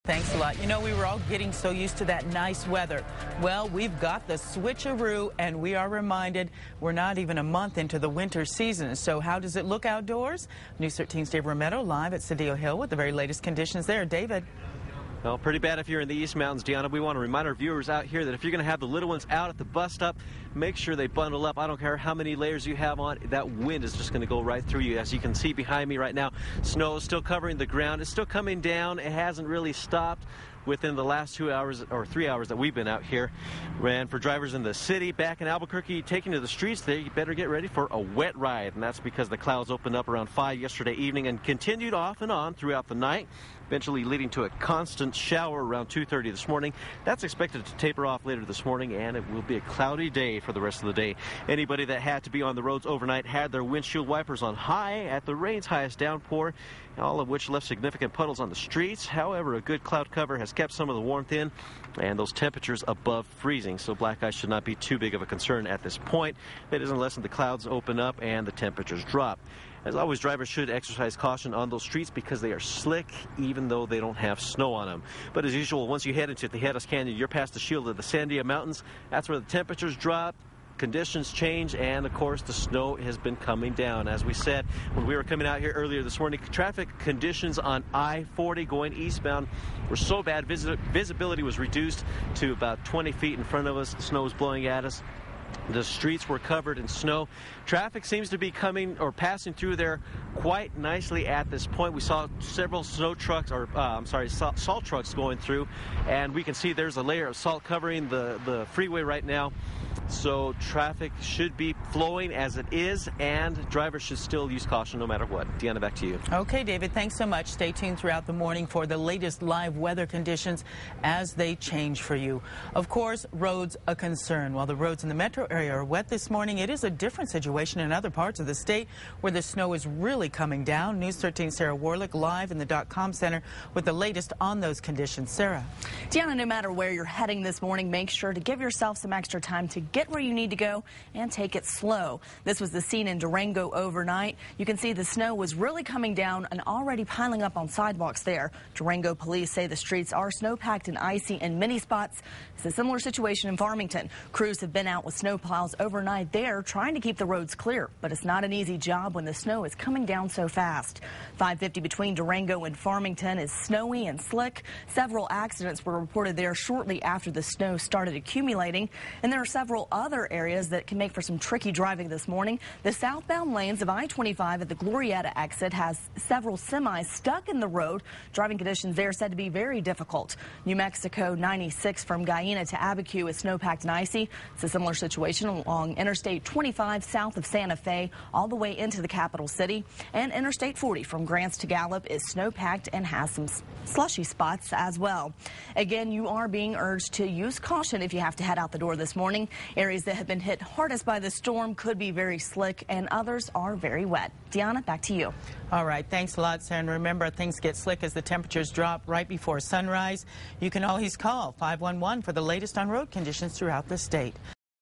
Thanks a lot. You know, we were all getting so used to that nice weather. Well, we've got the switcheroo, and we are reminded we're not even a month into the winter season. So how does it look outdoors? News 13's Dave Rometto live at Cedillo Hill with the very latest conditions there. David. Well, pretty bad if you're in the East Mountains, Deanna. We want to remind our viewers out here that if you're going to have the little ones out at the bus stop, make sure they bundle up. I don't care how many layers you have on. That wind is just going to go right through you. As you can see behind me right now, snow is still covering the ground. It's still coming down. It hasn't really stopped within the last 2 hours or 3 hours that we've been out here. And for drivers in the city, back in Albuquerque, taking to the streets, they better get ready for a wet ride. And that's because the clouds opened up around 5 yesterday evening and continued off and on throughout the night, eventually leading to a constant shower around 2:30 this morning. That's expected to taper off later this morning, and it will be a cloudy day for the rest of the day. Anybody that had to be on the roads overnight had their windshield wipers on high at the rain's highest downpour, all of which left significant puddles on the streets. However, a good cloud cover has kept some of the warmth in and those temperatures above freezing, so black ice should not be too big of a concern at this point. That is unless the clouds open up and the temperatures drop. As always, drivers should exercise caution on those streets because they are slick, even though they don't have snow on them. But as usual, once you head into the Tejedas Canyon, you're past the shield of the Sandia Mountains. That's where the temperatures drop, conditions change, and of course the snow has been coming down. As we said when we were coming out here earlier this morning, traffic conditions on I-40 going eastbound were so bad, visibility was reduced to about 20 feet in front of us. The snow was blowing at us. The streets were covered in snow. Traffic seems to be coming or passing through there quite nicely at this point. We saw several salt trucks going through, and we can see there's a layer of salt covering the freeway right now. So traffic should be flowing as it is, and drivers should still use caution no matter what. Deanna, back to you. Okay, David, thanks so much. Stay tuned throughout the morning for the latest live weather conditions as they change for you. Of course, roads a concern. While the roads in the metro area are wet this morning, it is a different situation in other parts of the state where the snow is really coming down. News 13 Sarah Warlick live in the .com Center with the latest on those conditions. Sarah. Deanna, no matter where you're heading this morning, make sure to give yourself some extra time to get where you need to go and take it slow. This was the scene in Durango overnight. You can see the snow was really coming down and already piling up on sidewalks there. Durango police say the streets are snow-packed and icy in many spots. It's a similar situation in Farmington. Crews have been out with snow plows overnight there trying to keep the roads clear, but it's not an easy job when the snow is coming down so fast. 550 between Durango and Farmington is snowy and slick. Several accidents were reported there shortly after the snow started accumulating, and there are several other areas that can make for some tricky driving this morning. The southbound lanes of I-25 at the Glorieta exit has several semis stuck in the road. Driving conditions there said to be very difficult. New Mexico 96 from Guyena to Albuquerque is snow-packed and icy. It's a similar situation along Interstate 25 south of Santa Fe all the way into the capital city. And Interstate 40 from Grants to Gallup is snow-packed and has some slushy spots as well. Again, you are being urged to use caution if you have to head out the door this morning. Areas that have been hit hardest by the storm could be very slick, and others are very wet. Deanna, back to you. All right, thanks a lot, Sarah. And remember, things get slick as the temperatures drop right before sunrise. You can always call 511 for the latest on road conditions throughout the state.